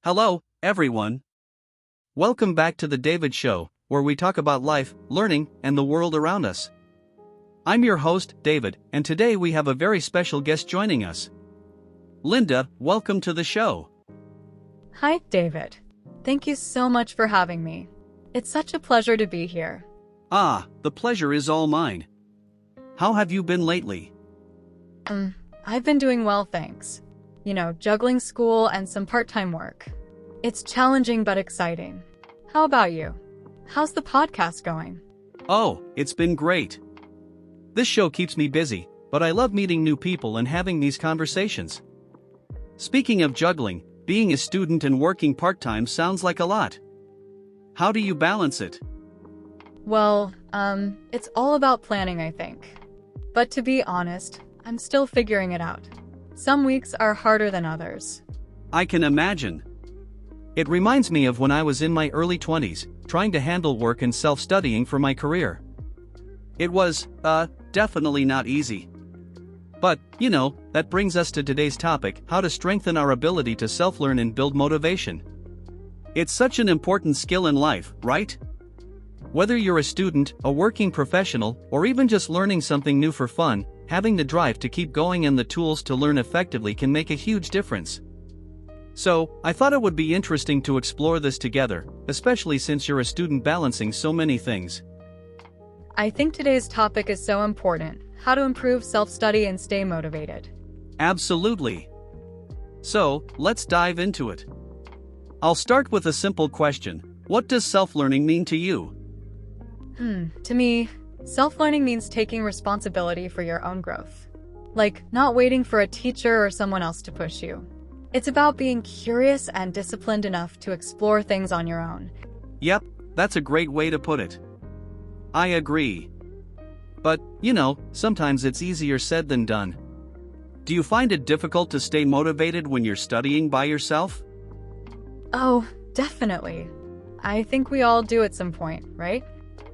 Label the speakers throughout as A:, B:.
A: Hello, everyone. Welcome back to the David Show, where we talk about life, learning, and the world around us. I'm your host, David, and today we have a very special guest joining us. Linda, welcome to the show.
B: Hi, David. Thank you so much for having me. It's such a pleasure to be here.
A: The pleasure is all mine. How have you been lately?
B: I've been doing well, thanks. Juggling school and some part-time work. It's challenging but exciting. How about you? How's the podcast going?
A: Oh, it's been great. This show keeps me busy, but I love meeting new people and having these conversations. Speaking of juggling, being a student and working part-time sounds like a lot. How do you balance it?
B: Well, it's all about planning, I think. But to be honest, I'm still figuring it out. Some weeks are harder than others.
A: I can imagine. It reminds me of when I was in my early 20s, trying to handle work and self-studying for my career. It was, definitely not easy. But, that brings us to today's topic, how to strengthen our ability to self-learn and build motivation. It's such an important skill in life, right? Whether you're a student, a working professional, or even just learning something new for fun, having the drive to keep going and the tools to learn effectively can make a huge difference. So, I thought it would be interesting to explore this together, especially since you're a student balancing so many things.
B: I think today's topic is so important, how to improve self-study and stay motivated.
A: Absolutely. So, let's dive into it. I'll start with a simple question. What does self-learning mean to you?
B: To me, self-learning means taking responsibility for your own growth. Like, not waiting for a teacher or someone else to push you. It's about being curious and disciplined enough to explore things on your own.
A: Yep, that's a great way to put it. I agree. But, sometimes it's easier said than done. Do you find it difficult to stay motivated when you're studying by yourself?
B: Oh, definitely. I think we all do at some point, right?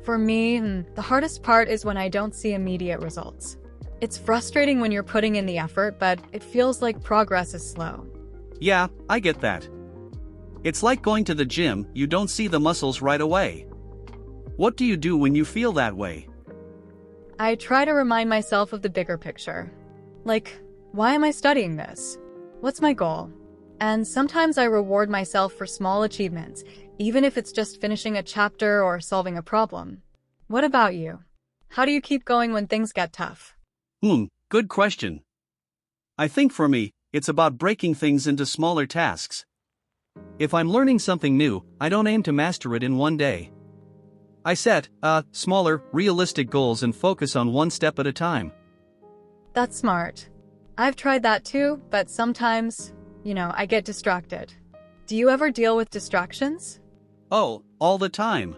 B: For me, the hardest part is when I don't see immediate results. It's frustrating when you're putting in the effort, but it feels like progress is slow.
A: Yeah, I get that. It's like going to the gym, you don't see the muscles right away. What do you do when you feel that way?
B: I try to remind myself of the bigger picture. Like, why am I studying this? What's my goal? And sometimes I reward myself for small achievements, even if it's just finishing a chapter or solving a problem. What about you? How do you keep going when things get tough?
A: Good question. I think for me, it's about breaking things into smaller tasks. If I'm learning something new, I don't aim to master it in one day. I set, smaller, realistic goals and focus on one step at a time.
B: That's smart. I've tried that too, but sometimes, I get distracted. Do you ever deal with distractions?
A: Oh, all the time.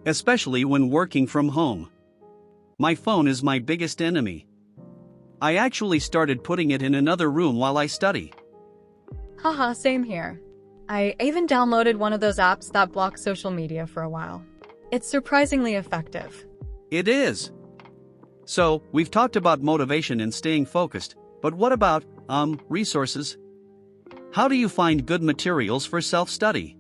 A: Especially when working from home. My phone is my biggest enemy. I actually started putting it in another room while I study.
B: Haha, same here. I even downloaded one of those apps that block social media for a while. It's surprisingly effective.
A: It is. So, we've talked about motivation and staying focused, but what about, resources? How do you find good materials for self-study?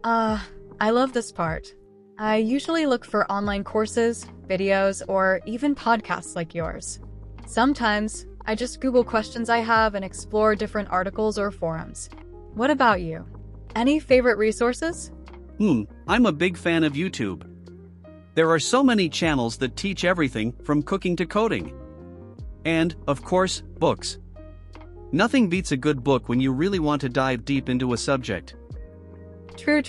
B: I love this part. I usually look for online courses, videos, or even podcasts like yours. Sometimes, I just Google questions I have and explore different articles or forums. What about you? Any favorite resources?
A: I'm a big fan of YouTube. There are so many channels that teach everything from cooking to coding. And, of course, books. Nothing beats a good book when you really want to dive deep into a subject.
B: True.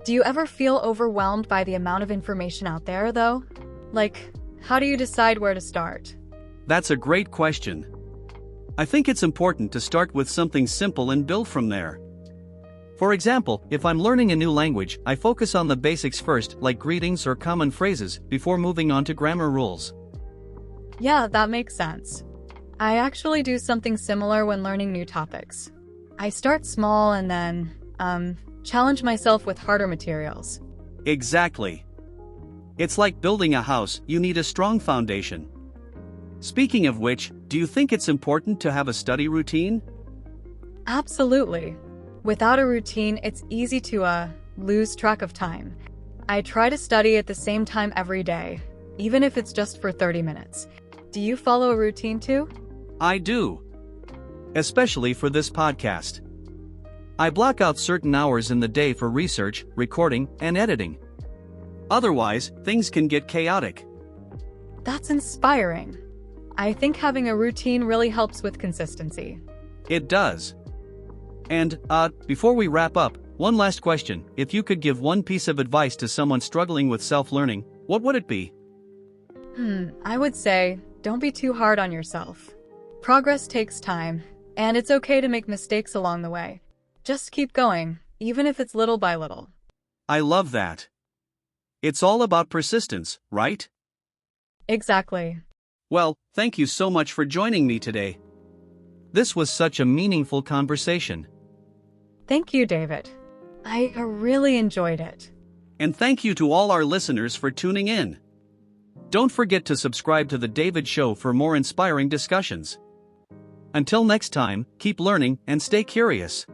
B: Do you ever feel overwhelmed by the amount of information out there, though? Like, how do you decide where to start?
A: That's a great question. I think it's important to start with something simple and build from there. For example, if I'm learning a new language, I focus on the basics first, like greetings or common phrases, before moving on to grammar rules.
B: Yeah, that makes sense. I actually do something similar when learning new topics. I start small and then, challenge myself with harder materials.
A: Exactly. It's like building a house, you need a strong foundation. Speaking of which, do you think it's important to have a study routine?
B: Absolutely. Without a routine, it's easy to lose track of time. I try to study at the same time every day, even if it's just for 30 minutes. Do you follow a routine too?
A: I do. Especially for this podcast. I block out certain hours in the day for research, recording, and editing. Otherwise, things can get chaotic.
B: That's inspiring. I think having a routine really helps with consistency.
A: It does. And, before we wrap up, one last question. If you could give one piece of advice to someone struggling with self-learning, what would it be?
B: I would say, don't be too hard on yourself. Progress takes time, and it's okay to make mistakes along the way. Just keep going, even if it's little by little.
A: I love that. It's all about persistence, right?
B: Exactly.
A: Well, thank you so much for joining me today. This was such a meaningful conversation.
B: Thank you, David. I really enjoyed it.
A: And thank you to all our listeners for tuning in. Don't forget to subscribe to The David Show for more inspiring discussions. Until next time, keep learning and stay curious.